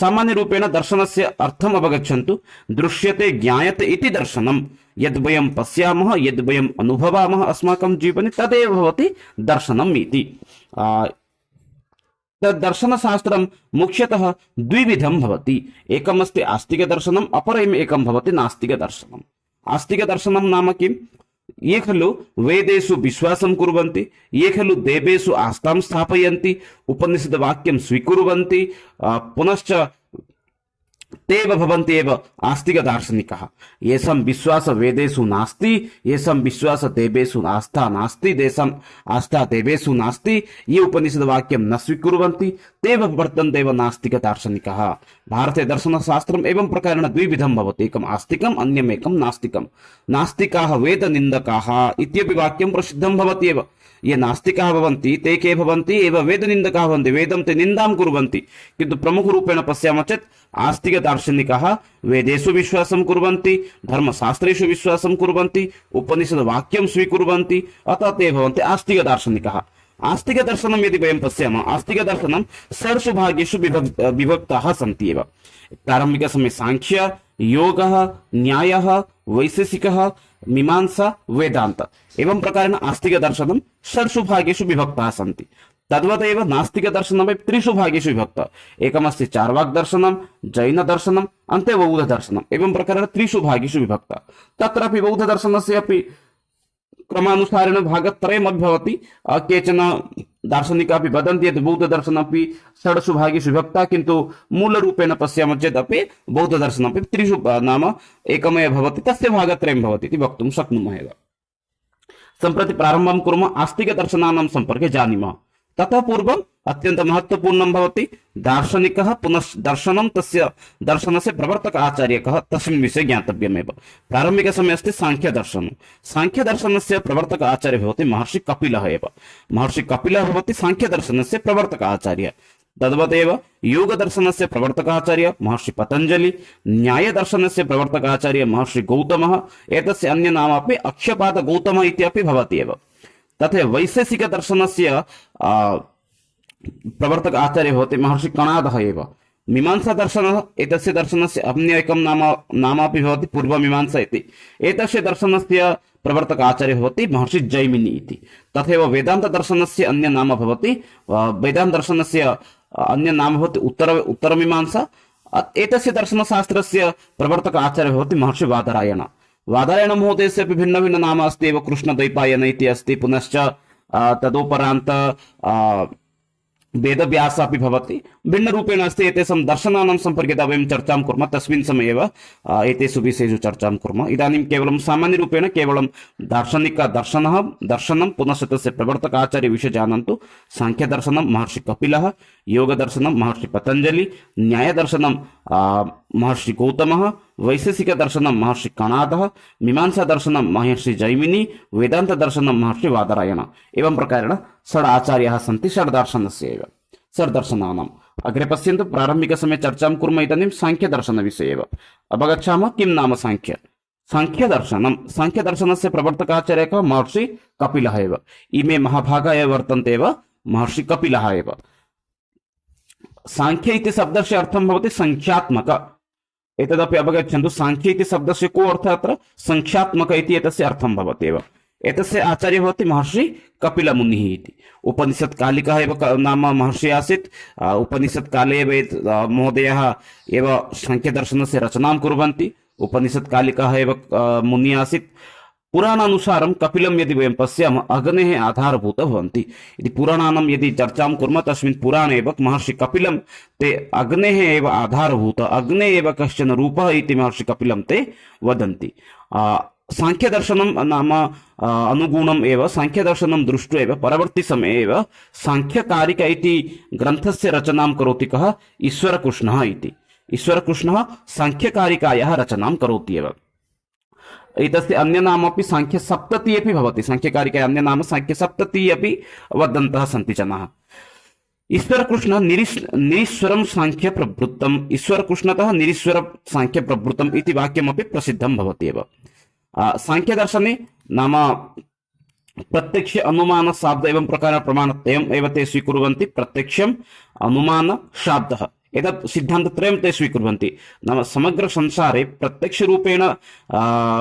सामान्य रूपेण दर्शनस्य अर्थम् अवगच्छन्तु। दृश्यते ज्ञायते इति दर्शनम्। यद् वयं पश्यामः, यद् वयं अनुभवामः अस्माकं जीवने, तदेव भवति दर्शनम् इति। दर्शनशास्त्रं मुख्यतः द्विविधं भवति। एकमस्ति आस्तिकदर्शनम्, अपरम् एकं भवति नास्तिकदर्शनम्। आस्तिकदर्शनं नाम किम्? ये खलु वेदेषु विश्वासं कुर्वन्ति, ये खलु देवेषु आस्थां स्थापयन्ति, उपनिषद्वाक्यं स्वीकुर्वन्ति, पुनश्च तेव भवन्ति एव आस्तिकदार्शनिकाः। येषां विश्वास वेदेषु नास्ति, येषां विश्वास देवेषु आस्था नास्ति, तेषाम् आस्था देवेषु नास्ति, ये उपनिषद्वाक्यं न स्वीकुर्वन्ति, तेव वर्तन्ते एव नास्तिकदार्शनिकाः। भारतीय दर्शनशास्त्रम् एवं प्रकारेण द्विविधं भवति। एकम् आस्तिकम्, अन्यम् एकं नास्तिकम्। नास्तिकाः वेदनिन्दकाः इत्यपि वाक्यं प्रसिद्धं भवति एव। ये नास्तिकाः भवन्ति ते के भवन्ति? एव वेदनिन्दकाः भवन्ति। वेदं ते निन्दां कुर्वन्ति। किन्तु प्रमुखरूपेण पश्यामः चेत् आस्तिकदार्शनिकाः वेदेषु विश्वासं कुर्वन्ति, धर्मशास्त्रेषु विश्वासं कुर्वन्ति, उपनिषद्वाक्यं स्वीकुर्वन्ति, अतः ते भवन्ति आस्तिकदार्शनिकाः। आस्तिकदर्शनं यदि वयं पश्यामः, आस्तिकदर्शनं षड्सु भागेषु विभक्ताः सन्ति एव। प्रारम्भिकसमये साङ्ख्य, योगः, न्यायः, वैशेषिकः, मीमांसा, वेदान्त, एवं प्रकारेण आस्तिकदर्शनं षड्सु भागेषु विभक्ताः सन्ति। तद्वदेव नास्तिकदर्शनमपि त्रिषु भागेषु विभक्तः। एकमस्ति चार्वाकदर्शनं, जैनदर्शनम्, अन्ते बौद्धदर्शनम्, एवं प्रकारेण त्रिषु भागेषु विभक्तः। तत्रापि बौद्धदर्शनस्य अपि क्रमानुसारेण भागत्रयमपि भवति। केचन दार्शनिकाः वदन्ति यत् बौद्धदर्शनमपि षड्सु भागेषु विभक्तः, किन्तु मूलरूपेण पश्यामः चेदपि बौद्धदर्शनमपि त्रिषु नाम एकमेव भवति, तस्य भागत्रयं भवति इति वक्तुं शक्नुमः एव। सम्प्रति प्रारम्भं कुर्मः आस्तिकदर्शनानां सम्पर्के जानीमः। ततः पूर्वम् अत्यन्तं महत्त्वपूर्णं भवति दार्शनिकः पुनः दर्शनं, तस्य दर्शनस्य प्रवर्तक आचार्यकः, तस्मिन् विषये ज्ञातव्यमेव। प्रारम्भिकसमये अस्ति साङ्ख्यदर्शनं। साङ्ख्यदर्शनस्य प्रवर्तक आचार्यः भवति महर्षि कपिलः एव। महर्षि कपिलः भवति साङ्ख्यदर्शनस्य प्रवर्तक आचार्यः। तद्वदेव योगदर्शनस्य प्रवर्तकाचार्य महर्षि पतञ्जलि, न्यायदर्शनस्य प्रवर्तकाचार्य महर्षि गौतमः, एतस्य अन्य नाम अपि अक्षपाद गौतमः इत्यपि भवति एव। तथा वैशेषिकदर्शनस्य प्रवर्तक आचार्य भवति महर्षि कणादः एव। मीमांसा दर्शनः, एतस्य दर्शनस्य अन्य एकं नामापि भवति पूर्वमीमांसा इति। एतस्य दर्शनस्य प्रवर्तक आचार्य भवति महर्षि जैमिनी इति। तथैव वेदांत दर्शनस्य अन्य नाम भवति, वेदांत दर्शनस्य अन्य नाम भवति उत्तरमीमांसा। एतस्य दर्शनशास्त्रस्य प्रवर्तक आचार्य भवति महर्षि वादरायण। वादरायण महोदयस्य भिन्न भिन्न नाम अस्ति एव। कृष्णद्वैपायन इति अस्ति, पुनश्च तदुपरान्त वेदव्यास अपि भवति। भिन्नरूपेण अस्ति। एतेषां दर्शनानां सम्पर्के यदा वयं चर्चां कुर्मः तस्मिन् समये एव एतेषु विषयेषु चर्चां कुर्मः। इदानीं केवलं सामान्यरूपेण केवलं दर्शनं पुनश्च तस्य प्रवर्तक आचार्यविषये जानन्तु। साङ्ख्यदर्शनं महर्षि कपिलः, योगदर्शनं महर्षि पतञ्जलि, न्यायदर्शनं महर्षि गौतमः, वैशेषिकदर्शनं महर्षि कणादः, मीमांसादर्शनं महर्षि जैमिनी, वेदान्तदर्शनं महर्षि वादरायण। एवं प्रकारेण षड् आचार्याः सन्ति षड्दर्शनस्य एव, षड्दर्शनानाम्। अग्रे पश्यन्तु, प्रारम्भिकसमये चर्चां कुर्मः। इदानीं साङ्ख्यदर्शनविषये एव अवगच्छामः। किं नाम साङ्ख्य? साङ्ख्यदर्शनं, साङ्ख्यदर्शनस्य प्रवर्तकाचार्यः महर्षि कपिलः एव। इमे महाभागाः एव वर्तन्ते एव महर्षि कपिलः एव। साङ्ख्य इति शब्दस्य अर्थं भवति संख्यात्मक। एतदपि अवगच्छन्तु। साङ्ख्य इति शब्दस्य को अर्थः अत्र? संख्यात्मक इति एतस्य अर्थं भवति एव। एतस्य आचार्यः भवति महर्षि कपिलमुनिः इति। उपनिषत्कालिकः एव नाम महर्षिः आसीत्। उपनिषत्काले एव महोदयः एव साङ्ख्यदर्शनस्य रचनां कुर्वन्ति। उपनिषत्कालिकः एव मुनिः आसीत्। पुराणानुसारं कपिलं यदि वयं पश्यामः अग्नेः आधारभूतः भवन्ति इति। पुराणानां यदि चर्चां कुर्मः तस्मिन् पुराणे एव महर्षि कपिलं ते अग्नेः एव आधारभूतः, अग्ने एव कश्चन रूपः इति महर्षि कपिलं ते वदन्ति। साङ्ख्यदर्शनं नाम अनुगुणम् एव साङ्ख्यदर्शनं दृष्ट्वा एव परवर्ती समये एव साङ्ख्यकारिका इति ग्रन्थस्य रचनां करोति कः? ईश्वरकृष्णः इति। ईश्वरकृष्णः साङ्ख्यकारिकायाः रचनां करोति एव। एतस्य अन्य नाम अपि साङ्ख्यसप्ततिः अपि भवति। साङ्ख्यकारिकायाः अन्य नाम साङ्ख्यसप्ततिः अपि वदन्तः सन्ति जनाः। ईश्वरकृष्णः निरीश्वरं साङ्ख्य प्रवृत्तम्, ईश्वरकृष्णतः निरीश्वर साङ्ख्य प्रवृत्तम् इति वाक्यमपि प्रसिद्धं भवति एव। साङ्ख्यदर्शने नाम प्रत्यक्ष अनुमान शाब्द एवं प्रकार प्रमाणत्रयम् एव ते स्वीकुर्वन्ति। प्रत्यक्षम्, अनुमान, शाब्दः एतत् सिद्धान्तत्रयं ते स्वीकुर्वन्ति। नाम समग्र संसारे प्रत्यक्षरूपेण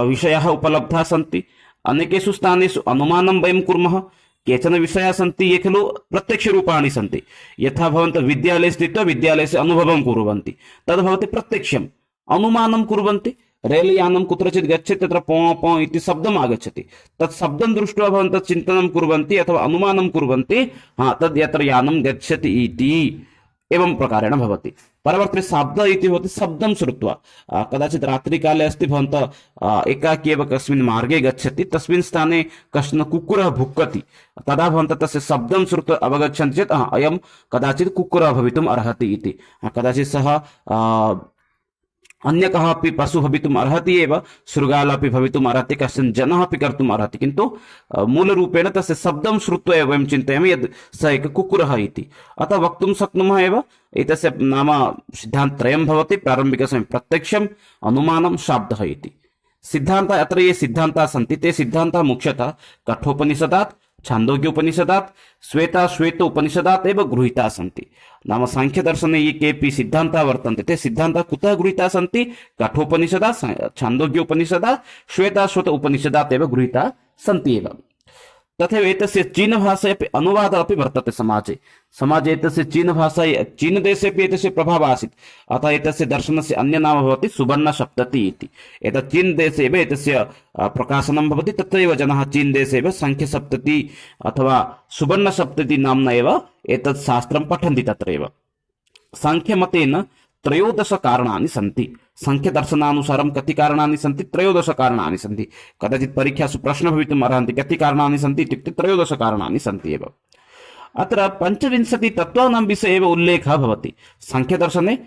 विषयाः उपलब्धाः सन्ति, अनेकेषु स्थानेषु अनुमानं वयं कुर्मः, केचन विषयाः सन्ति ये खलु प्रत्यक्षरूपाणि सन्ति। यथा भवन्तः विद्यालये स्थित्वा विद्यालयस्य अनुभवं कुर्वन्ति, तद् भवति प्रत्यक्षम्। अनुमानं कुर्वन्ति, रेल् यानं कुत्रचित् गच्छति, तत्र पो पो इति शब्दम् आगच्छति, तत् शब्दं दृष्ट्वा भवन्तः चिन्तनं कुर्वन्ति अथवा अनुमानं कुर्वन्ति, हा तद् यत्र यानं गच्छति इति, एवं प्रकारेण भवति। परवर्ती शब्द इति भवति शब्दं श्रुत्वा, कदाचित् रात्रिकाले अस्ति, भवन्तः एकाकी एव कस्मिन् मार्गे गच्छति, तस्मिन् स्थाने कश्चन कुक्कुरः भुक्कति, तदा भवन्तः तस्य शब्दं श्रुत्वा अवगच्छन्ति चेत् अयं कदाचित् कुक्कुरः भवितुम् अर्हति इति। कदाचित् सः अन्य कः अपि पशु भवितुम् अर्हति एव, शृगालः अपि भवितुम् अर्हति, कश्चन जनः अपि कर्तुम् अर्हति, किन्तु मूलरूपेण तस्य शब्दं श्रुत्वा एव वयं चिन्तयामः यद् स एकः कुक्कुरः इति। अतः वक्तुं शक्नुमः एव एतस्य नाम सिद्धान्तत्रयं भवति। प्रारम्भिकसमये प्रत्यक्षम्, अनुमानं, शाब्दः इति सिद्धान्तः। अत्र ये सिद्धान्ताः सन्ति ते सिद्धान्ताः मुख्यतः कठोपनिषदात्, छान्दोग्योपनिषदात्, श्वेत उपनिषदात् एव गृहीताः सन्ति। नाम सांख्यदर्शने ये केऽपि सिद्धान्ताः वर्तन्ते ते सिद्धान्ताः कुतः गृहीताः सन्ति? कठोपनिषदात्, छान्दोग्योपनिषदात्, श्वेत उपनिषदात् एव गृहीताः सन्ति एव। तथैव एतस्य चीनभाषया अपि अनुवादः अपि वर्तते समाजे एतस्य चीनभाषा, चीनदेशे एतस्य प्रभावः आसीत्, अतः एतस्य दर्शनस्य अन्यनाम भवति सुवर्णसप्ततिः इति। एतत् चीनदेशे एव एतस्य प्रकाशनं भवति, तत्रैव जनाः चीनदेशे एव साङ्ख्यसप्ततिः अथवा सुवर्णसप्ततिः नाम्ना एव एतत् शास्त्रं पठन्ति। तत्रैव साङ्ख्यमतेन 13 कारणानि सन्ति। साङ्ख्यदर्शनानुसारं कति कारणानि सन्ति? 13 कारणानि सन्ति। कदाचित् परीक्षासु प्रश्नः भवितुम् अर्हन्ति, कति कारणानि सन्ति इत्युक्ते 13 कारणानि सन्ति एव। अत्र 25 तत्त्वानां विषये एव उल्लेखः भवति। साङ्ख्यदर्शने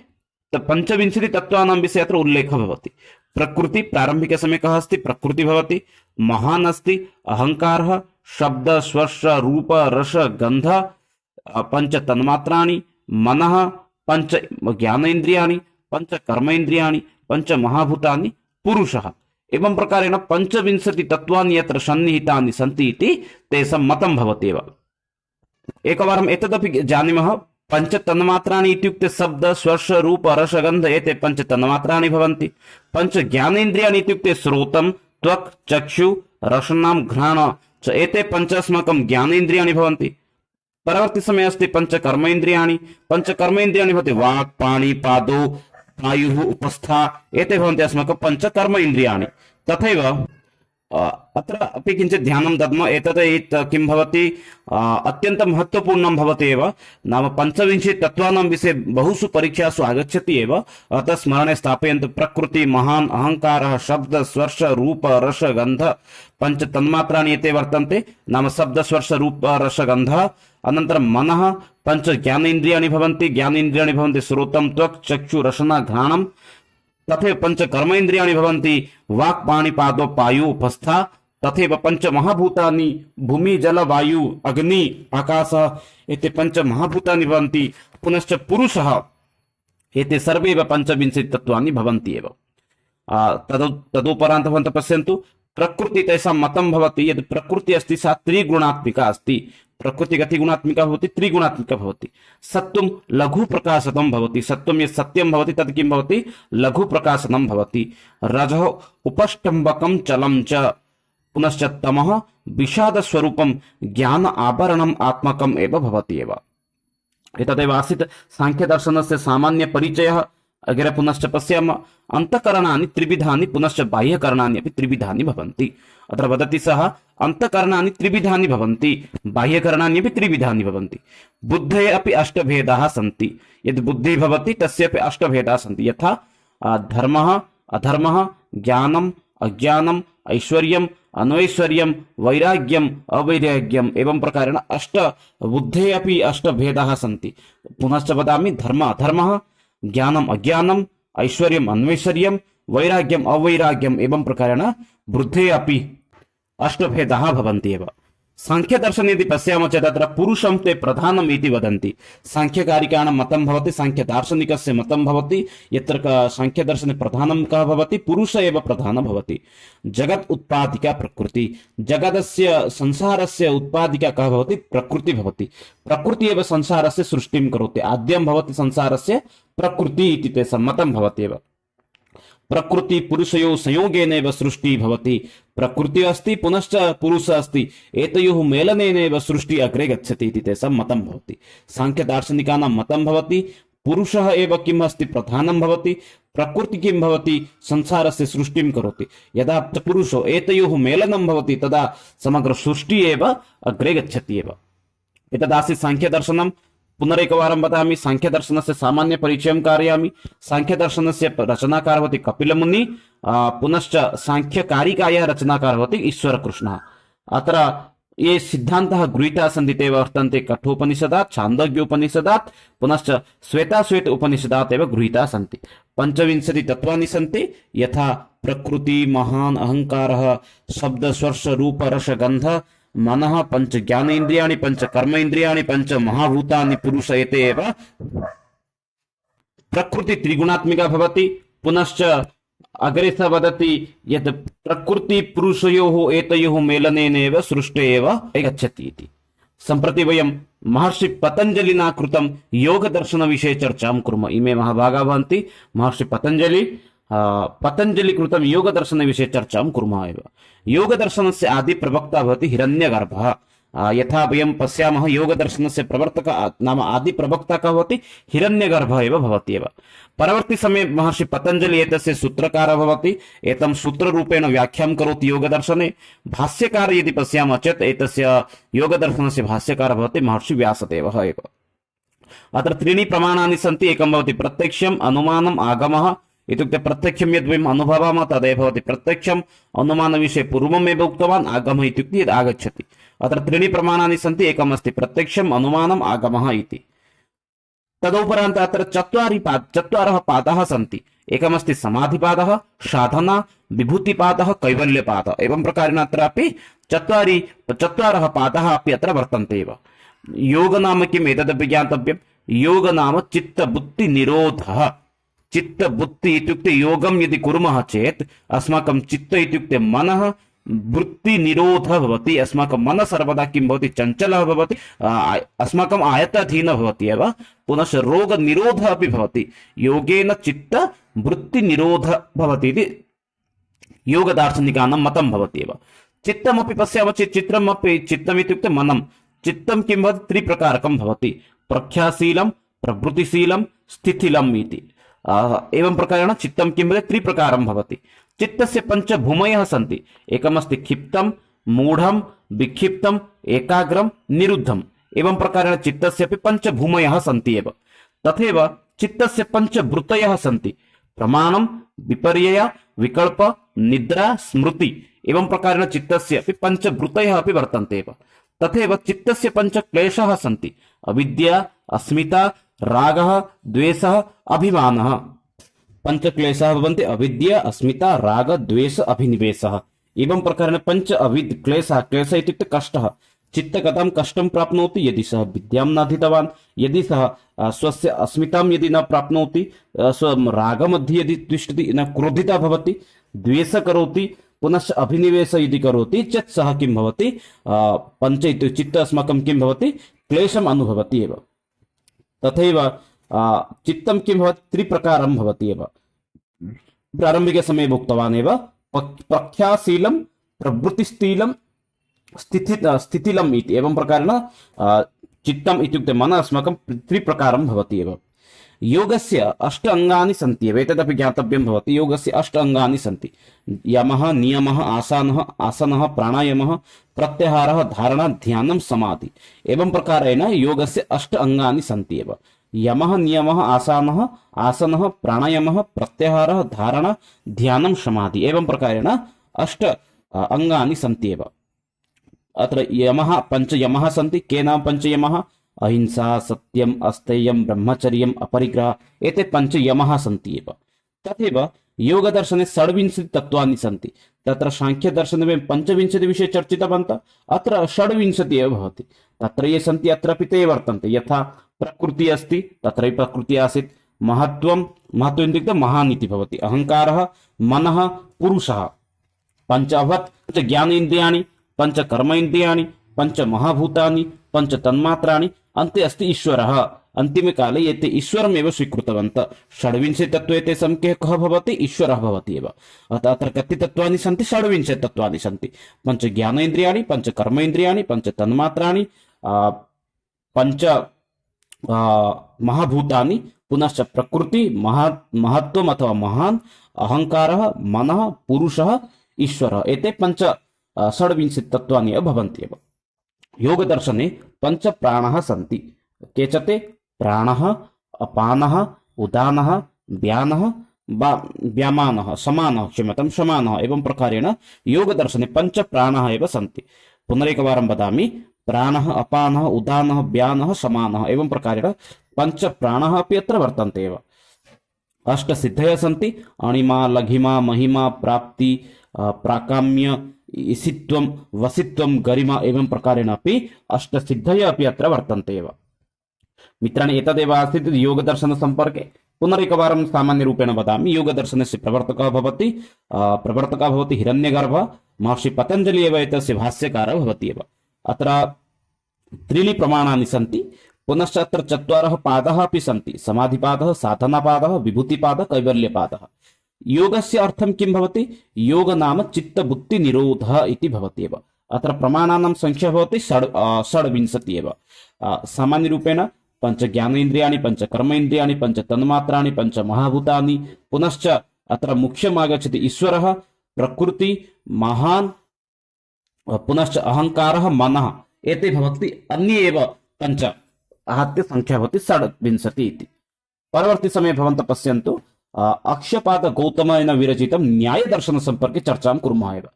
25 तत्त्वानां विषये अत्र उल्लेखः भवति। प्रकृति, प्रारम्भिकसमये कः अस्ति? प्रकृति भवति। महान् अस्ति, अहङ्कारः, शब्द, स्पर्श, रूप, रस, गन्ध, 5 तन्मात्राणि, मनः, 5 ज्ञानेन्द्रियाणि, 5 कर्मेन्द्रियाणि, 5 महाभूतानि, पुरुषः। एवं प्रकारेण 25 तत्त्वानि यत्र सन्निहितानि सन्ति इति तेषां मतं भवत्येव। एकवारम् एतदपि जानीमः, 5 तन्मात्राणि इत्युक्ते शब्द, स्पर्श, रूप, रस, गन्ध, एते 5 तन्मात्राणि भवन्ति। 5 ज्ञानेन्द्रियाणि इत्युक्ते श्रोतं, त्वक्, चक्षु, रसनां, घ्राण च, एते 5 अस्माकं ज्ञानेन्द्रियाणि भवन्ति। परवर्ती समये अस्ति 5 कर्मेन्द्रियाणि। 5 कर्मेन्द्रियाणि भवति वाक्, पाणि, पादौ, वायुः, उपस्था, एते भवन्ति अस्माकं 5 कर्म इन्द्रियाणि। तथैव अत्र अपि किञ्चित् ध्यानं दद्मः। एतत् किं भवति, अत्यन्तं महत्त्वपूर्णं भवति एव। नाम 25 तत्त्वानां विषये बहुषु परीक्षासु आगच्छति एव, अतः स्मरणे स्थापयन्तु। प्रकृति, महान्, अहङ्कारः, शब्द, स्पर्श, रूप, रस, गन्ध, 5 तन्मात्राणि एते वर्तन्ते। नाम शब्द, स्पर्श, रूप, रस, गन्धः। अनन्तरं मनः, 5 ज्ञानेन्द्रियाणि भवन्ति। ज्ञानेन्द्रियाणि भवन्ति श्रोतं, त्वक्, चक्षु, रसना, घ्राणं। तथैव 5 कर्मेन्द्रियाणि भवन्ति वाक्, पाणि, पादौ, पायु, उपस्था। तथैव 5 महाभूतानि भूमि, जल, वायु, अग्नि, आकाशः, एते 5 महाभूतानि भवन्ति। पुनश्च पुरुषः, एते सर्वे एव 25 तत्त्वानि भवन्ति एव। तदुपरान्तं भवन्तः पश्यन्तु, प्रकृति तेषां मतं भवति यद् प्रकृति अस्ति सा त्रिगुणात्मिका अस्ति। प्रकृति कति गुणात्मिका भवति? त्रिगुणात्मिका भवति। सत्वं लघु प्रकाशनं भवति। सत्वं यत् सत्यं भवति तद् किं भवति? लघु प्रकाशनं भवति। रजः उपष्टम्बकं चलं च। पुनश्च तमः विषाद स्वरूपं ज्ञान आवरणम् आत्मकम् एव भवति एव। एतदेव आसीत् सांख्यदर्शनस्य सामान्य परिचयः। अग्रे पुनश्च पश्यामः, अन्तःकरणानि त्रिविधानि, पुनश्च बाह्यकरणानि अपि त्रिविधानि भवन्ति। अत्र वदति सः, अन्तःकरणानि त्रिविधानि भवन्ति, बाह्यकरणानि अपि त्रिविधानि भवन्ति। बुद्धेः अपि 8 भेदाः सन्ति। यद् बुद्धिः भवति तस्यापि 8 भेदाः सन्ति। यथा धर्मः, अधर्मः, ज्ञानम्, अज्ञानम्, ऐश्वर्यम्, अनैश्वर्यं, वैराग्यम्, अवैराग्यम्, एवं प्रकारेण 8 बुद्धेः अपि 8 भेदाः सन्ति। पुनश्च वदामि, धर्म अधर्मः, ज्ञानम् अज्ञानम्, ऐश्वर्यम् अन्वैश्वर्यम्, वैराग्यम् अवैराग्यम्, एवं प्रकारेण बुद्धेः अपि 8 भेदाः भवन्ति एव। सांख्यदर्शने यदि पश्यामः चेत् तत्र पुरुषं ते प्रधानम् इति वदन्ति। सांख्यकारिकाणां मतं भवति, सांख्यदार्शनिकस्य मतं भवति, यत्र सांख्यदर्शने प्रधानं कः भवति, पुरुष एव प्रधानः भवति। जगत् उत्पादिका प्रकृति, जगदस्य संसारस्य उत्पादिका कः भवति, प्रकृति भवति। प्रकृति एव संसारस्य सृष्टिं करोति। आद्यं भवति संसारस्य प्रकृति इति तेषां मतं भवति एव। प्रकृति पुरुषयोः संयोगेनैव सृष्टिः भवति। प्रकृति अस्ति पुनश्च पुरुष अस्ति, एतयोः मेलनेनैव सृष्टिः अग्रे गच्छति इति तेषां मतं भवति। सांख्यदार्शनिकानां मतं भवति पुरुषः एव किम् अस्ति, प्रधानं भवति। प्रकृति किं भवति, संसारस्य सृष्टिं करोति। यदा पुरुषो एतयोः मेलनं भवति तदा समग्र सृष्टिः एव अग्रे गच्छति एव। एतदासीत् सांख्यदर्शनं। पुनरेकवारं वदामि, सांख्यदर्शनस्य सामान्य परिचयं कारयामि। सांख्यदर्शनस्य रचनाकारः भवति कपिलमुनिः, पुनश्च सांख्यकारिकायाः रचनाकारः भवति ईश्वरकृष्णः। अत्र ये सिद्धान्तः गृहीताः सन्ति ते वर्तन्ते कठोपनिषदात्, छान्दोग्योपनिषदात्, पुनश्च श्वेताश्वेत उपनिषदात् एव गृहीताः सन्ति। 25 तत्त्वानि सन्ति, यथा प्रकृति, महान्, अहङ्कारः, शब्द, स्पर्श, रूप, रस, गन्ध, मनः, पंच ज्ञानेन्द्रियाणि, पंच कर्मेन्द्रियाणि, पंच महाभूतानि, पुरुष एते एव। प्रकृति त्रिगुणात्मिका भवति। पुनश्च अग्रे स वदति यत् प्रकृति पुरुषयोः एतयोः मेलनेनैव सृष्टिः एव गच्छति इति। सम्प्रति वयं महर्षि पतञ्जलिना कृतं योगदर्शनविषये चर्चां कुर्मः। इमे महाभागाः भवन्ति। महर्षि पतञ्जलि कृतं योगदर्शनविषये चर्चां कुर्मः एव। योगदर्शनस्य आदि प्रवक्ता भवति हिरण्यगर्भः। यथा वयं पश्यामः योगदर्शनस्य प्रवर्तकः नाम आदि प्रवक्ता कः भवति, हिरण्यगर्भः एव भवति एव। परवर्ती समये महर्षि पतञ्जलि एतस्य सूत्रकारः भवति। एतं सूत्ररूपेण व्याख्यां करोति योगदर्शने। भाष्यकारः यदि पश्यामः चेत् एतस्य योगदर्शनस्य भाष्यकारः भवति महर्षि व्यासदेवः एव। अत्र त्रीणि प्रमाणानि सन्ति। एकं भवति प्रत्यक्षम्, अनुमानम्, आगमः। इत्युक्ते प्रत्यक्षं यद् वयम् अनुभवामः तदेव भवति प्रत्यक्षम्। अनुमानविषये पूर्वमेव उक्तवान्। आगमः इत्युक्ते यद् आगच्छति। अत्र त्रीणि प्रमाणानि सन्ति। एकम् अस्ति प्रत्यक्षम्, अनुमानम्, आगमः इति। तदुपरान्त अत्र चत्वारः पादाः सन्ति। एकमस्ति समाधिपादः, साधना, विभूतिपादः, कैवल्यपादः। एवं प्रकारेण अत्रापि चत्वारः पादाः अपि अत्र वर्तन्ते एव। योग नाम किम् एतदपि ज्ञातव्यम्। योग नाम चित्तबुद्धि निरोधः। चित्तबुद्धि इत्युक्ते योगं यदि कुर्मः चेत् अस्माकं चित्त इत्युक्ते मनः वृत्ति निरोधः भवति। अस्माकं मनः सर्वदा किं भवति, चञ्चलः भवति, अस्माकम् आयताधीनः भवति एव। पुनश्च रोगनिरोधः अपि भवति। योगेन चित्त वृत्ति निरोधः भवति इति योगदार्शनिकानां मतं भवति एव। चित्तमपि पश्यामः चेत् चित्तम् इत्युक्ते मनं। चित्तं किं भवति, त्रिप्रकारकं भवति। प्रख्याशीलं, प्रवृत्तिशीलं, स्थितिलम् इति। एवं प्रकारेण चित्तं किं भवति, त्रिप्रकारं भवति। चित्तस्य पञ्चभूमयः सन्ति। एकमस्ति क्षिप्तं, मूढं, विक्षिप्तं, एकाग्रं, निरुद्धम्। एवं प्रकारेण चित्तस्यपि पञ्चभूमयः सन्ति एव। तथैव चित्तस्य पञ्चवृत्तयः सन्ति। प्रमाणं, विपर्यय, विकल्प, निद्रा, स्मृति। एवं प्रकारेण चित्तस्य अपि पञ्चवृत्तयः अपि वर्तन्ते एव। तथैव चित्तस्य पञ्चक्लेशः सन्ति। अविद्या, अस्मिता, रागः, द्वेषः, अभिमानः। पंचक्लेशाः भवन्ति। अविद्या, अस्मिता, राग, द्वेष, अभिनिवेशः। एवं प्रकारेण पंच क्लेशः। क्लेशः इत्युक्ते कष्टः। चित्त कथं कष्टं प्राप्नोति, यदि सः विद्यां न अधीतवान्, यदि सः स्वस्य अस्मितां यदि न प्राप्नोति, रागमध्ये यदि तिष्ठति, न क्रोधितः भवति, द्वेषः करोति, पुनश्च अभिनिवेशः यदि करोति चेत् सः किं भवति, पंच चित्त अस्माकं किं भवति, क्लेशम् अनुभवति एव। तथैव चित्तं किं भवति, त्रिप्रकारं भवति एव। प्रारम्भिकसमये उक्तवान् एव। प्रख्याशीलं, प्रवृत्तिशीलं, स्थितिलम् इति। एवं प्रकारेण चित्तम् इत्युक्ते मनः अस्माकं त्रिप्रकारं भवति एव। योगस्य 8 अङ्गानि सन्ति एव। एतदपि ज्ञातव्यं भवति। योगस्य 8 अङ्गानि सन्ति। यमः, नियमः, आसनः, प्राणायामः, प्रत्याहारः, धारणा, ध्यानं, समाधि। एवं प्रकारेण योगस्य 8 अङ्गानि सन्ति एव। यमः, नियमः, आसनः, प्राणायामः, प्रत्याहारः, धारणा, ध्यानं, समाधि। एवं प्रकारेण 8 अङ्गानि सन्ति एव। अत्र यमः, पञ्चयमः सन्ति। के नाम पञ्चयमः? अहिंसा, सत्यम्, अस्थेयं, ब्रह्मचर्यम्, अपरिग्रह। एते पञ्चयमः सन्ति एव। तथैव योगदर्शने षड्विंशति तत्त्वानि सन्ति। तत्र सांख्यदर्शने वयं पञ्चविंशति विषये चर्चितवन्तः, अत्र षड्विंशति एव भवति। तत्र ये सन्ति अत्रापि ते वर्तन्ते। यथा प्रकृतिः अस्ति, तत्रैव प्रकृतिः आसीत्। महत्त्वं इत्युक्ते महान् इति भवति। अहङ्कारः, मनः, पुरुषः, पञ्च अभवत्। पञ्च ज्ञानेन्द्रियाणि, पञ्च कर्मेन्द्रियाणि, पञ्च महाभूतानि, पञ्च तन्मात्राणि, अन्ते अस्ति ईश्वरः। अन्तिमे काले एते ईश्वरमेव स्वीकृतवन्तः। षड्विंशति तत्त्वे तेषां कः भवति? ईश्वरः भवति एव। अतः अत्र कति तत्त्वानि सन्ति? षड्विंशति तत्त्वानि सन्ति। पञ्च ज्ञानेन्द्रियाणि, पञ्च कर्मेन्द्रियाणि, पञ्च तन्मात्राणि, पञ्च महाभूतानि, पुनश्च प्रकृति, महत्त्वम् अथवा महान्, अहङ्कारः, मनः, पुरुषः, ईश्वरः। एते पञ्च षड्विंशति तत्त्वानि एव भवन्ति एव। योगदर्शने पञ्च प्राणाः सन्ति। के च ते? प्राणः, अपानः, उदानः, व्यानः, व्यामानः, समानः, क्षम्यतां समानः। एवं प्रकारेण योगदर्शने पञ्च प्राणाः एव सन्ति। पुनरेकवारं वदामि, प्राणः, अपानः, उदानः, व्यानः, समानः। एवं प्रकारेण पञ्च प्राणाः अपि अत्र वर्तन्ते एव। अष्टसिद्धयः सन्ति। अणिमा, लघिमा, महिमा, प्राप्ति, प्राकाम्य, ईशित्वं, वसित्वं, गरिमा। एवं प्रकारेण अपि अष्टसिद्धयः अपि अत्र वर्तन्ते एव। मित्राणि, एतदेव आसीत् योगदर्शनसम्पर्के। पुनरेकवारं सामान्यरूपेण वदामि, योगदर्शनस्य प्रवर्तकः भवति हिरण्यगर्भः। महर्षि पतञ्जलि एव एतस्य भाष्यकारः भवति एव। अत्र त्रीणि प्रमाणानि सन्ति। पुनश्च अत्र चत्वारः पादाः अपि सन्ति। समाधिपादः, साधनापादः, विभूतिपादः, कैवल्यपादः। योगस्य अर्थं किं भवति? योग नाम चित्तबुद्धिनिरोधः इति भवति एव। अत्र प्रमाणानां संख्या भवति षड्विंशति एव। सामान्यरूपेण पञ्च ज्ञानेन्द्रियाणि, पञ्च कर्मेन्द्रियाणि, पञ्च तन्मात्राणि, पञ्च महाभूतानि, पुनश्च अत्र मुख्यम् आगच्छति ईश्वरः, प्रकृति, महान्, पुनश्च अहङ्कारः, मनः। एते भवन्ति। अन्ये एव पञ्च आहत्य संख्या भवति षड्विंशति इति। परवर्ती समये भवन्तः पश्यन्तु, अक्षपाद गौतमेन विरचितं न्यायदर्शनसम्पर्के चर्चां कुर्मः एव।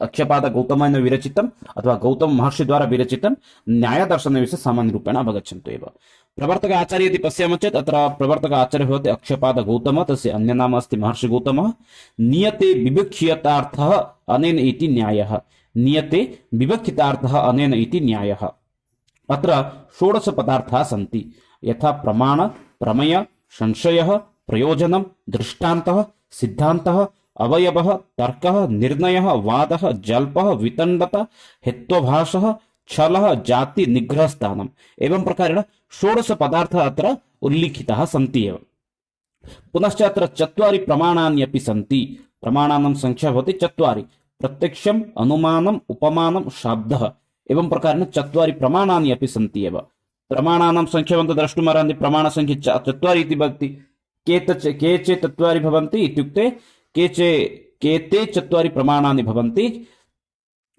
अक्षपाद गौतमेन विरचितम् अथवा गौतम महर्षि द्वारा विरचितं न्यायदर्शनविषये सामान्यरूपेण अवगच्छन्तु एव। प्रवर्तक आचार्य यदि पश्यामः चेत् अत्र प्रवर्तक आचार्य भवति अक्षपाद गौतमः, तस्य अन्यनाम अस्ति महर्षि गौतमः। नियते विवक्षितार्थः अनेन इति न्यायः। नियते विवक्षितार्थः अनेन इति न्यायः। अत्र षोडश पदार्थाः सन्ति। यथा प्रमाण, प्रमेय, संशयः, प्रयोजनं, दृष्टान्तः, सिद्धान्तः, अवयवः, तर्कः, निर्णयः, वादः, जल्पः, वितण्डता, हेत्वाभासः, छलः, जाति, निग्रहस्थानम्। एवं प्रकारेण षोडश पदार्थाः अत्र उल्लिखिताः सन्ति एव। पुनश्च अत्र चत्वारि प्रमाणानि अपि सन्ति। प्रमाणानां संख्या भवति चत्वारि। प्रत्यक्षम्, अनुमानम्, उपमानं, शाब्दः। एवं प्रकारेण चत्वारि प्रमाणानि अपि सन्ति एव। प्रमाणानां संख्यावन्तः द्रष्टुमर्हन्ति। प्रमाणसंख्या चत्वारि इति भवति। के चे चत्वारि भवन्ति इत्युक्ते केते चत्वारि प्रमाणानि भवन्ति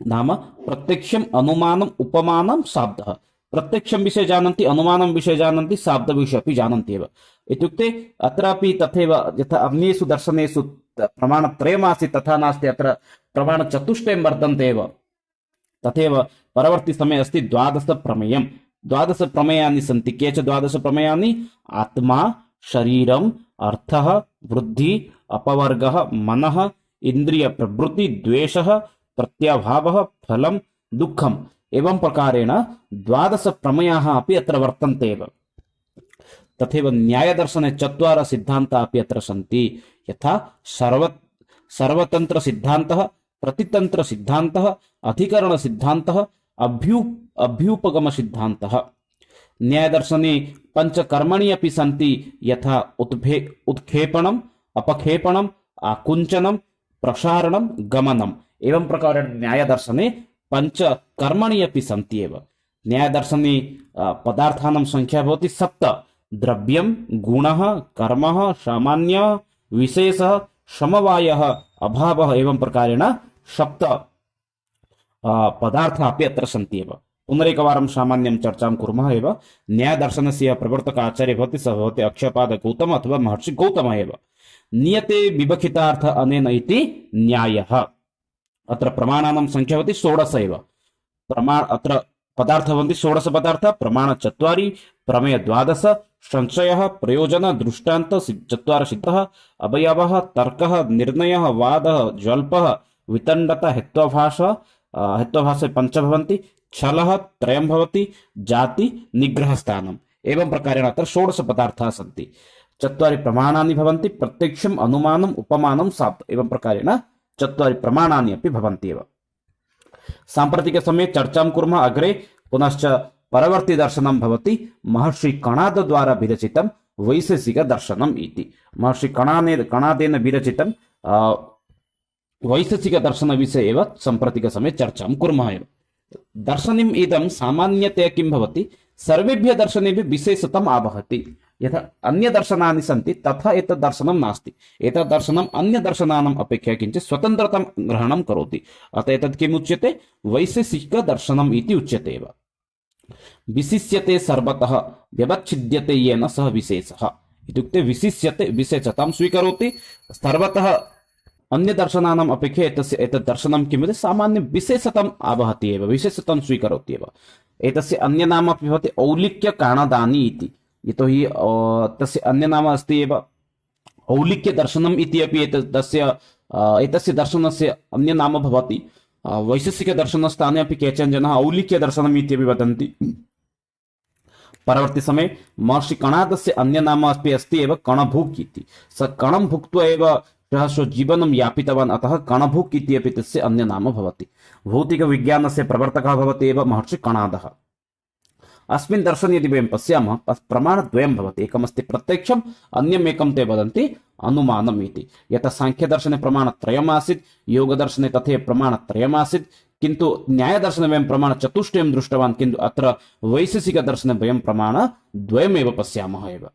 नाम प्रत्यक्षम्, अनुमानम्, उपमानं, शाब्दः। प्रत्यक्षं विषये जानन्ति, अनुमानं विषये जानन्ति, शाब्दविषये अपि जानन्ति एव। इत्युक्ते अत्रापि तथैव यथा अन्येषु दर्शनेषु प्रमाणत्रयमासीत् तथा नास्ति, अत्र प्रमाणचतुष्टयं वर्तन्ते एव। तथैव परवर्ती समये अस्ति द्वादश प्रमेयम्। द्वादश प्रमेयानि सन्ति। के च द्वादश प्रमेयानि? आत्मा, शरीरम्, अर्थः, वृद्धि, अपवर्गः, मनः, इन्द्रिय प्रवृत्ति, द्वेषः, प्रत्यभावः, फलं, दुःखम्। एवं प्रकारेण द्वादश प्रमेयाः अपि अत्र वर्तन्ते एव। तथैव न्यायदर्शने चत्वारः सिद्धान्ताः अपि अत्र सन्ति। यथा सर्वतन्त्र सिद्धान्तः, प्रतितन्त्र सिद्धान्तः, अधिकरण सिद्धान्तः, अभ्युपगम सिद्धान्तः। न्यायदर्शने पंचकर्मणि अपि सन्ति। यथा उत्क्षेपणम्, अपक्षेपणम्, आकुञ्चनम्, प्रसारणम्, गमनम्। एवं प्रकारेण न्यायदर्शने पंचकर्मणि अपि सन्ति एव। न्यायदर्शने पदार्थानां संख्या भवति 7। द्रव्यं, गुणः, कर्मः, सामान्यः, विशेषः, समवायः, अभावः। एवं प्रकारेण 7 पदार्थाः अपि अत्र सन्ति एव। पुनरेकवारं सामान्यं चर्चां कुर्मः एव। न्यायदर्शनस्य प्रवर्तक आचार्य भवति सः भवति अक्षपाद गौतम अथवा महर्षि गौतमः एव। नियते विवक्षितार्थ अनेन इति न्यायः। अत्र प्रमाणानां संख्या भवति 16 एव। अत्र पदार्थाः भवन्ति 16 पदार्थाः। प्रमाण 4, प्रमेय 12, संशयः प्रयोजन दृष्टान्त चत्वारः सिद्धः अवयवः तर्कः निर्णयः वादः जल्पः वितण्डता हेत्वाभाषे पञ्च भवन्ति छलः त्रयं भवति जाति निग्रहस्थानम् एवं प्रकारेण अत्र षोडश पदार्थाः सन्ति चत्वारि प्रमाणानि भवन्ति प्रत्यक्षम् अनुमानम् उपमानं शाब्दम् एवं प्रकारेण चत्वारि प्रमाणानि अपि भवन्ति एव साम्प्रतिकसमये चर्चां कुर्मः अग्रे पुनश्च परवर्ती दर्शनं भवति महर्षि कणाद द्वारा विरचितं वैशेषिक दर्शनम् इति महर्षि कणादेन विरचितं वैशेषिक दर्शन विषये एव साम्प्रतिकसमये चर्चां कुर्मः एव दर्शनम् इदं सामान्यतया किं भवति सर्वेभ्यः दर्शनेभ्यः विशेषतम् आवहति यथा अन्यदर्शनानि सन्ति तथा एतद् दर्शनं नास्ति एतद् दर्शनम् अन्यदर्शनानाम् अपेक्षया किञ्चित् स्वतन्त्रतां ग्रहणं करोति अतः एतत् किम् उच्यते वैशेषिकदर्शनम् इति उच्यते एव विशिष्यते सर्वतः व्यवच्छिद्यते येन सः विशेषः इत्युक्ते विशिष्यते विशेषतां स्वीकरोति सर्वतः अन्यदर्शनानाम् अपेक्षया एतत् दर्शनं किमिति सामान्य विशेषताम् आवहति एव विशेषतां स्वीकरोति एव एतस्य अन्यनाम अपि भवति औलिक्यकाणदानि इति यतोहि तस्य अन्यनाम अस्ति एव औलिक्यदर्शनम् इति अपि एतस्य दर्शनस्य अन्यनाम भवति वैशेषिकदर्शनस्थाने अपि केचन जनाः औलिक्यदर्शनम् इत्यपि वदन्ति परवर्ती समये महर्षि कणादस्य अन्यनाम अपि अस्ति एव कणभुक् इति स कणं भुक्त्वा एव सः स्वजीवनं यापितवान् अतः कणभुक् इति अपि तस्य अन्यनाम भवति भौतिकविज्ञानस्य प्रवर्तकः भवति एव महर्षि कणादः अस्मिन् दर्शने यदि वयं पश्यामः प्रमाणद्वयं भवति एकमस्ति प्रत्यक्षम् अन्यम् एकं ते वदन्ति अनुमानम् इति यथा साङ्ख्यदर्शने प्रमाणत्रयम् आसीत् योगदर्शने तथैव प्रमाणत्रयम् आसीत् किन्तु न्यायदर्शने वयं प्रमाणचतुष्टयं दृष्टवान् किन्तु अत्र वैशेषिकदर्शने वयं प्रमाणद्वयमेव पश्यामः एव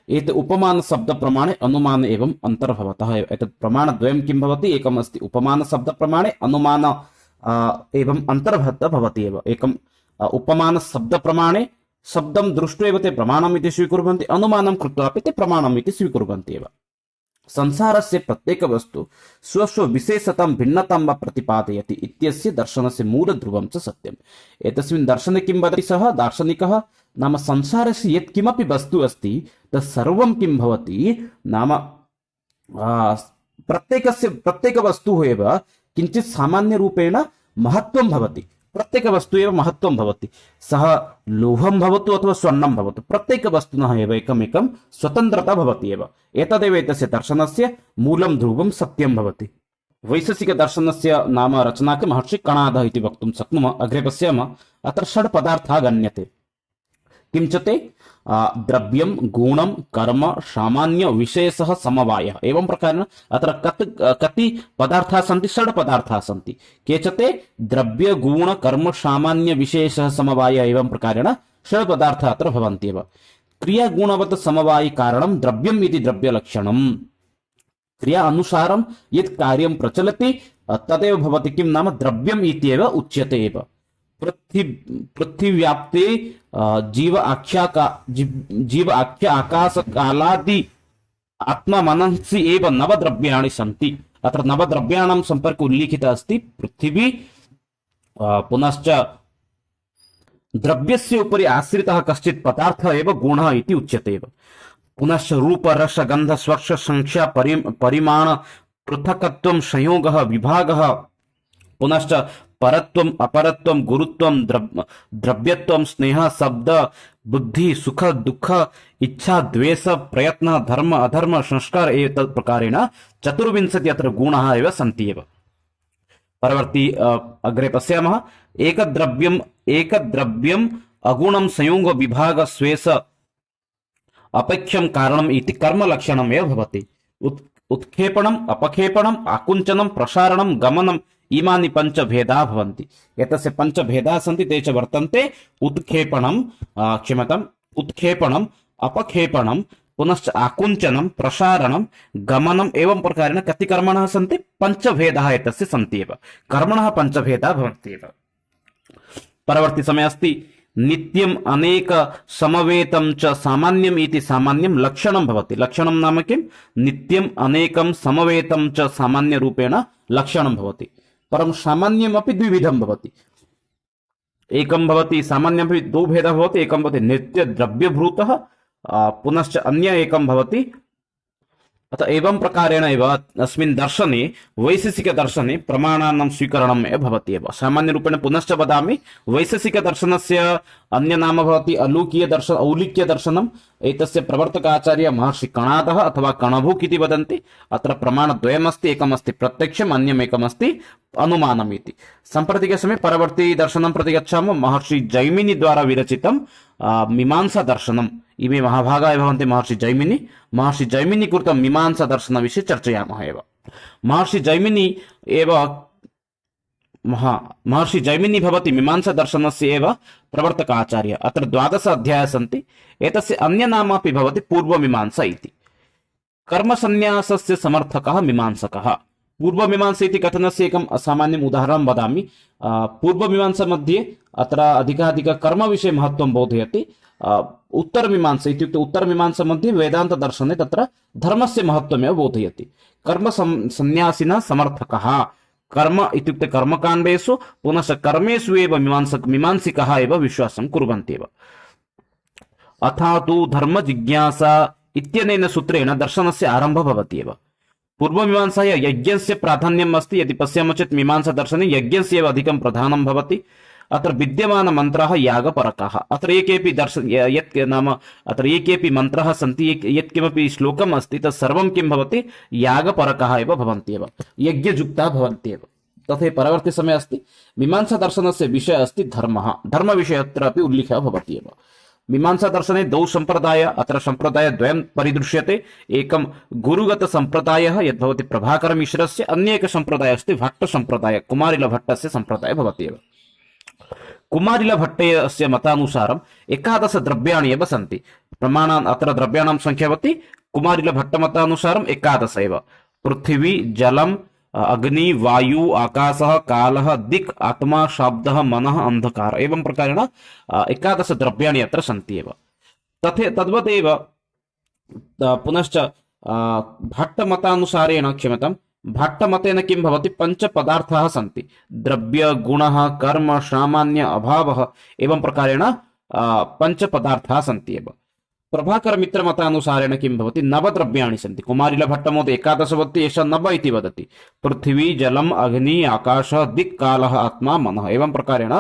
एतत् उपमानशब्दप्रमाणे अनुमान एवम् अन्तर्भवतः एतत् प्रमाणद्वयं किं भवति एकमस्ति उपमानशब्दप्रमाणे अनुमान एवम् अन्तर्भवतः भवति एव एकम् उपमानशब्दप्रमाणे शब्दं दृष्ट्वा एव ते प्रमाणम् इति स्वीकुर्वन्ति अनुमानं कृत्वा अपि ते प्रमाणम् इति स्वीकुर्वन्ति एव संसारस्य प्रत्येकवस्तु स्वस्वविशेषतां भिन्नतां वा प्रतिपादयति इत्यस्य दर्शनस्य मूलध्रुवं च सत्यम् एतस्मिन् दर्शने किं वदति सः दार्शनिकः नाम संसारस्य यत् किमपि वस्तु अस्ति तत्सर्वं किं भवति नाम प्रत्येकवस्तुः एव किञ्चित् सामान्यरूपेण महत्त्वं भवति प्रत्येकवस्तु एव महत्त्वं भवति सः लोहं भवतु अथवा स्वर्णं भवतु प्रत्येकवस्तुनः एव एकमेकं स्वतन्त्रता भवति एव एतदेव एतस्य दर्शनस्य मूलं ध्रुवं सत्यं भवति वैशेषिकदर्शनस्य नाम रचनाके महर्षि कणादः इति वक्तुं शक्नुमः अग्रे पश्यामः अत्र षड् पदार्थाः गण्यते किं च ते द्रव्यं गुणं कर्म सामान्य विशेषः समवायः एवं प्रकारेण अत्र कति पदार्थाः सन्ति षड् पदार्थाः सन्ति के च ते द्रव्य गुण कर्म सामान्य विशेषः समवायः एवं प्रकारेण षड् पदार्थाः अत्र भवन्ति एव क्रियागुणवत् समवायि कारणं द्रव्यम् इति द्रव्यलक्षणम् क्रिया अनुसारं यत् कार्यं प्रचलति तदेव भवति किं नाम द्रव्यम् इत्येव उच्यते एव पृथ्वीव्याप्ते जीव आख्या आकाश कालादि आत्मा मनसि एव नवद्रव्याणि सन्ति अत्र नवद्रव्याणां सम्पर्के उल्लिखितः अस्ति पृथिवी पुनश्च द्रव्यस्य उपरि आश्रितः कश्चित् पदार्थः एव गुणः इति उच्यते एव पुनश्च रूप रस गन्ध स्पर्श संख्या परिमाण पृथकत्वं संयोगः विभागः पुनश्च परत्वम् अपरत्वं गुरुत्वं द्रव्यत्वं स्नेह शब्द बुद्धि सुख दुःख इच्छा द्वेष प्रयत्न धर्म अधर्म संस्कार एतत् प्रकारेण 24 अत्र गुणाः एव सन्ति एव परवर्ती अग्रे पश्यामः एकद्रव्यम् अगुणं संयोग विभाग स्वेष अपेक्षं कारणम् इति कर्मलक्षणम् एव भवति उत्क्षेपणम् अपक्षेपणम् आकुञ्चनं प्रसारणं गमनम् इमानि पञ्चभेदाः भवन्ति एतस्य पञ्चभेदाः सन्ति ते च वर्तन्ते उत्क्षेपणम् अपक्षेपणं पुनश्च आकुञ्चनं प्रसारणं गमनम् एवं प्रकारेण कति कर्मणः सन्ति पञ्चभेदाः एतस्य सन्ति एव कर्मणः पञ्चभेदाः भवन्ति एव परवर्ती समये अस्ति नित्यम् अनेक समवेतं च सामान्यम् इति सामान्यं लक्षणं भवति लक्षणं नाम किं नित्यम् अनेकं समवेतं च सामान्यरूपेण लक्षणं भवति परं सामान्यमपि द्विविधं भवति एकं भवति सामान्यमपि द्वौ भेदः भवति, एकं भवति नित्यद्रव्यभूतः, पुनश्च अन्य एकं भवति। अतः एवं प्रकारेण एव अस्मिन् दर्शने वैशेषिकदर्शने प्रमाणानां स्वीकरणम् एव भवति एव। सामान्यरूपेण पुनश्च वदामि, वैशेषिकदर्शनस्य अन्य नाम भवति औलिक्यदर्शनम्। एतस्य प्रवर्तकाचार्य महर्षि कणादः अथवा कणभुक् इति वदन्ति। अत्र प्रमाणद्वयमस्ति, एकमस्ति प्रत्यक्षम्, अन्यमेकमस्ति अनुमानम् इति। साम्प्रतिकसमये परवर्ती दर्शनं प्रति गच्छामः। महर्षि जैमिनि द्वारा विरचितं मीमांसा दर्शनम्। इमे महाभागाः भवन्ति महर्षि जैमिनि कृतं मीमांसा दर्शनविषये चर्चयामः एव। महर्षि जैमिनि भवति मीमांसा दर्शनस्य एव प्रवर्तक आचार्य। अत्र 12 अध्यायाः सन्ति। एतस्य अन्य नाम अपि भवति पूर्वमीमांसा इति। कर्मसन्न्यासस्य समर्थकः मीमांसकः। पूर्वमीमांसा इति कथनस्य एकम् असामान्यम् उदाहरणं वदामि। पूर्वमीमांसा मध्ये अत्र अधिकाधिक कर्मविषये महत्त्वं बोधयति। उत्तरमीमांसा इत्युक्ते उत्तरमीमांसा मध्ये वेदान्तदर्शने तत्र धर्मस्य महत्त्वमेव बोधयति। कर्मसन्न्यासिनः समर्थकः। कर्म इत्युक्ते कर्मकाण्डेषु पुनश्च कर्मेषु एव मीमांसिकः एव विश्वासं कुर्वन्ति एव। अथा तु धर्मजिज्ञासा इत्यनेन सूत्रेण दर्शनस्य आरम्भः भवति एव। पूर्वमीमांसायां यज्ञस्य प्राधान्यम् अस्ति। यदि पश्यामः चेत् मीमांसादर्शने यज्ञस्य एव अधिकं प्रधानं भवति। अत्र विद्यमानमन्त्राः यागपरकाः। अत्र एकेपि अत्र एकेपि मन्त्राः सन्ति, यत्किमपि श्लोकम् अस्ति तत् सर्वं किं भवति, यागपरकाः एव भवन्ति एव, यज्ञयुक्ताः भवन्ति एव। तथैव परवर्ती समये अस्ति मीमांसादर्शनस्य विषयः अस्ति धर्मः। धर्मविषये अत्र अपि उल्लेखः भवति एव। मीमांसादर्शने द्वौ सम्प्रदायाः, अत्र सम्प्रदायद्वयं परिदृश्यते। एकं गुरुगतसम्प्रदायः यद्भवति प्रभाकरमिश्रस्य, अन्य एकः सम्प्रदायः अस्ति भट्टसम्प्रदायः, कुमारिलभट्टस्य सम्प्रदायः भवति एव। कुमारिलभट्टस्य मतानुसारम् 11 द्रव्याणि एव सन्ति। प्रमाणान् अत्र द्रव्याणां संख्या भवति कुमारिलभट्टमतानुसारम् 11 एव। पृथिवी, जलम्, अग्नि, वायु, आकाशः, कालः, दिक्, आत्मा, शब्दः, मनः, अन्धकारः। एवं प्रकारेण 11 द्रव्याणि अत्र सन्ति एव। तद्वदेव पुनश्च भट्टमतानुसारेण भट्टमतेन किं भवति, 5 पदार्थाः सन्ति। द्रव्य, गुणः, कर्म, सामान्य, अभावः। एवं प्रकारेण 5 पदार्थाः सन्ति एव। प्रभाकरमित्रमतानुसारेण किं भवति, 9 द्रव्याणि सन्ति। कुमारिलभट्टमहोदय 11 वदति, एषः 9 इति वदति। पृथिवी, जलम्, अग्नि, आकाशः, दिक्, कालः, आत्मा, मनः। एवं प्रकारेण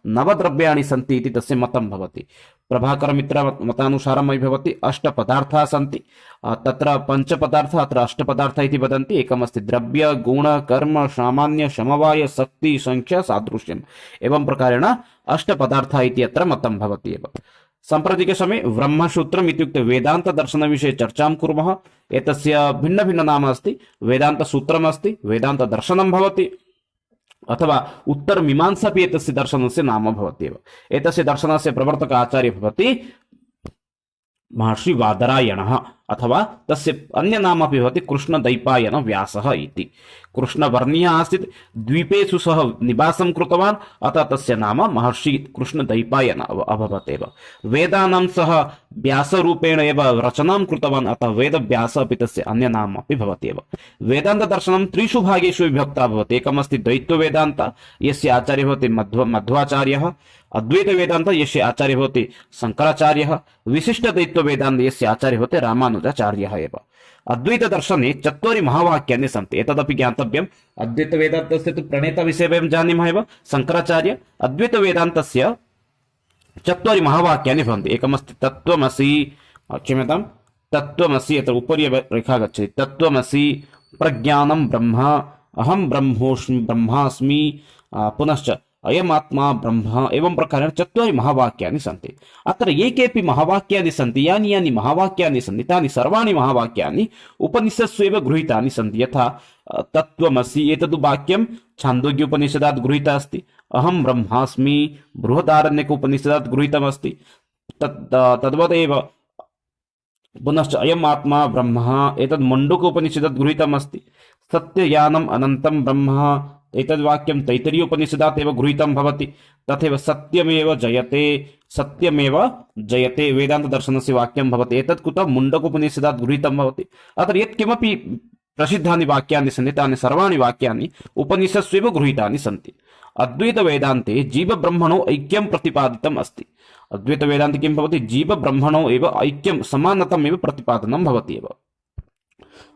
9 द्रव्याणि सन्ति इति तस्य मतं भवति। प्रभाकरमित्रमतानुसारम् भवति 8 पदार्थाः सन्ति। तत्र 5 पदार्थाः, अत्र 8 पदार्थाः इति वदन्ति। एकमस्ति द्रव्य, गुण, कर्म, सामान्य, समवाय, शक्ति, संख्या, सादृश्यम्। एवं प्रकारेण 8 पदार्थाः इति अत्र मतं भवति एव। साम्प्रतिकसमये ब्रह्मसूत्रम् इत्युक्ते वेदान्तदर्शनविषये चर्चां कुर्मः। एतस्य भिन्न नाम अस्ति। वेदान्तसूत्रम् अस्ति, वेदान्तदर्शनं भवति, अथवा उत्तरमीमांसा अपि एतस्य दर्शनस्य नाम भवति एव। एतस्य दर्शनस्य प्रवर्तक आचार्य भवति महर्षि वादरायणः, अथवा तस्य अन्य नाम अपि भवति कृष्णद्वैपायन व्यासः इति। कृष्णवर्णीयः आसीत्, द्वीपेषु सः निवासं कृतवान्, अतः तस्य नाम महर्षि कृष्णद्वैपायन अभवत् एव। वेदानां सः व्यासरूपेण एव रचनां कृतवान्, अतः वेदव्यासः अपि तस्य अन्य नाम अपि भवति एव। वेदान्तदर्शनं 3 भागेषु विभक्तः भवति। एकमस्ति द्वैतवेदान्त, यस्य आचार्यः भवति मध्वाचार्यः। अद्वैतवेदान्त, यस्य आचार्यः भवति शङ्कराचार्यः। विशिष्टद्वैतवेदान्त, यस्य आचार्यः भवति रामानुजाचार्यः एव। अद्वैतदर्शने 4 महावाक्यानि सन्ति। एतदपि ज्ञातव्यम्। अद्वैतवेदान्तस्य तु प्रणेताविषये वयं जानीमः एव, शङ्कराचार्य। अद्वैतवेदान्तस्य 4 महावाक्यानि भवन्ति। एकमस्ति तत्त्वमसि, क्षम्यतां, तत्त्वमसि, अत्र उपरि रेखा गच्छति, तत्त्वमसि, प्रज्ञानं ब्रह्म, अहं ब्रह्मास्मि, पुनश्च अयमात्मा ब्रह्म। एवं प्रकारेण 4 महावाक्यानि सन्ति। अत्र ये केऽपि महावाक्यानि सन्ति, यानि महावाक्यानि सन्ति, तानि सर्वाणि महावाक्यानि उपनिषत्सु एव गृहीतानि सन्ति। यथा तत्त्वमसि एतद् वाक्यं छान्दोग्योपनिषदात् गृहीतम् अस्ति। अहं ब्रह्मास्मि बृहदारण्यक उपनिषदात् गृहीतमस्ति। तद्वदेव पुनश्च अयम् आत्मा ब्रह्म एतद् मण्डूकोपनिषदात् गृहीतमस्ति। सत्यज्ञानम् अनन्तं ब्रह्म एतद् वाक्यं तैत्तिरीयोपनिषदात् एव गृहीतं भवति। तथैव सत्यमेव जयते वेदान्तदर्शनस्य वाक्यं भवति। एतत् कुतः मुण्डकोपनिषदात् गृहीतं भवति। अत्र यत्किमपि प्रसिद्धानि वाक्यानि सन्ति तानि सर्वाणि वाक्यानि उपनिषत्स्वेव गृहीतानि सन्ति। अद्वैत वेदान्ते जीव ब्रह्मणो ऐक्यं प्रतिपादितम् अस्ति। अद्वैत वेदान्ते किं भवति? जीव ब्रह्मणो एव ऐक्यं समानतम् एव प्रतिपादनं भवति एव।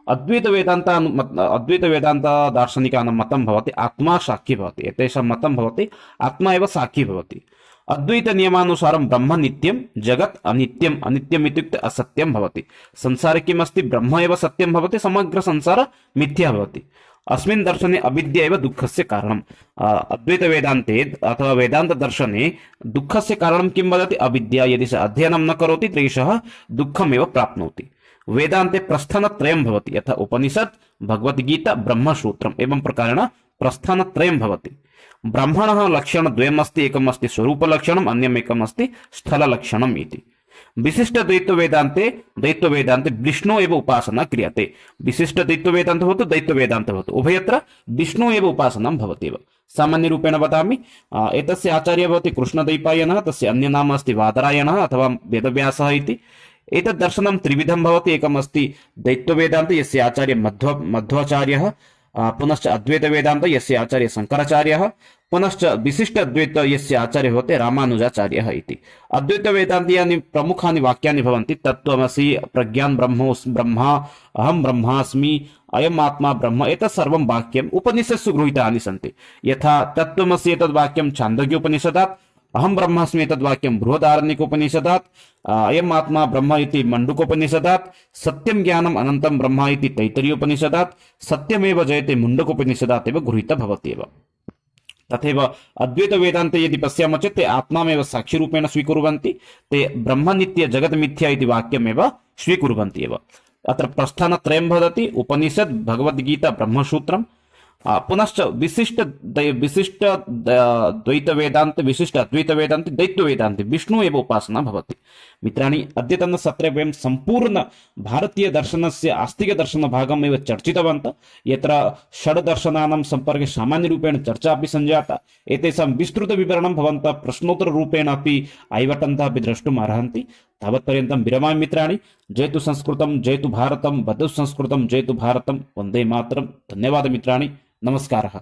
अद्वैत वेदान्त दार्शनिकानां मतं भवति आत्मा साक्षी भवति। एतेषां मतं भवति आत्मा एव साक्षी भवति। अद्वैत नियमानुसारं ब्रह्म नित्यं, जगत् अनित्यम्। अनित्यम् इत्युक्ते असत्यं भवति। संसारे किम् अस्ति? ब्रह्म एव सत्यं भवति, समग्र संसार मिथ्या भवति। अस्मिन् दर्शने अविद्या एव दुःखस्य कारणम्। अद्वैत वेदान्ते अथवा वेदान्त दर्शने दुःखस्य कारणं किं वदति? अविद्या। यदि सः अध्ययनं न करोति तर्हि सः दुःखमेव प्राप्नोति। वेदान्ते प्रस्थानत्रयं भवति, यथा उपनिषत्, भगवद्गीता, ब्रह्मसूत्रम्, एवं प्रकारेण प्रस्थानत्रयं भवति। ब्रह्मणः लक्षणद्वयमस्ति, एकमस्ति स्वरूपलक्षणम्, अन्यमेकमस्ति स्थललक्षणम् इति। विशिष्टद्वैतवेदान्ते विष्णु एव उपासना क्रियते। विशिष्टद्वैतवेदान्त भवतु, द्वैतवेदान्त भवतु, उभयत्र विष्णु एव उपासना भवत्येव। सामान्यरूपेण वदामि, एतस्य आचार्यः भवति कृष्णद्वैपायनः, तस्य अन्यनाम अस्ति बादरायणः अथवा वेदव्यासः इति। एतद् दर्शनं त्रिविधं भवति। एकमस्ति द्वैतवेदान्त, यस्य आचार्य मध्वाचार्यः, पुनश्च अद्वैत वेदांत यस्य आचार्य शंकराचार्यः, पुनश्च विशिष्ट अद्वैत यस्य आचार्य भवति रामानुजाचार्यः इति। अद्वैत वेदान्तीयानि प्रमुखानि वाक्यानि भवन्ति। तत्त्वमसि, प्रज्ञान ब्रह्मा, अहं ब्रह्मास्मि, अयम् आत्मा ब्रह्म। एतत् सर्वं वाक्यम् उपनिषत्सु गृहीतानि सन्ति। यथा तत्त्वमसि एतद् वाक्यं छान्दोग्योपनिषदात्, अहं ब्रह्मास्मि एतद् वाक्यं बृहदारण्यकोपनिषदात्, अयम् आत्मा ब्रह्म इति मण्डूकोपनिषदात्, सत्यं ज्ञानम् अनन्तं ब्रह्म इति तैत्तिरीयोपनिषदात्, सत्यमेव जयते मुण्डकोपनिषदात् एव गृहीतः भवत्येव। तथैव अद्वैत वेदान्ते यदि पश्यामः चेत् ते आत्मामेव साक्षिरूपेण स्वीकुर्वन्ति। ते ब्रह्म नित्य जगत् मिथ्या इति वाक्यमेव स्वीकुर्वन्ति एव। अत्र प्रस्थानत्रयं भवति, उपनिषत्, भगवद्गीता, ब्रह्मसूत्रम्। पुनश्च विशिष्ट द्वैत वेदांत, विशिष्ट अद्वैत वेदांत, द्वैत वेदांत विष्णु एव उपासना भवति। मित्राणि, अद्यतन सत्रे वयं संपूर्ण भारतीय दर्शनस्य आस्तिक दर्शन भागम् एव चर्चितवन्तः, यत्र षड् दर्शनानां सम्पर्के सामान्यरूपेण चर्चा अपि सञ्जाता। एतेषां विस्तृतविवरणं भवन्तः प्रश्नोत्तररूपेण अपि आइवटन्तः अपि द्रष्टुम् अर्हन्ति। तावत्पर्यन्तं विरमामि मित्राणि। जयतु संस्कृतं, जयतु भारतं, वदतु संस्कृतं, जयतु भारतं, वन्दे मातरं। धन्यवादः मित्राणि, नमस्कारः।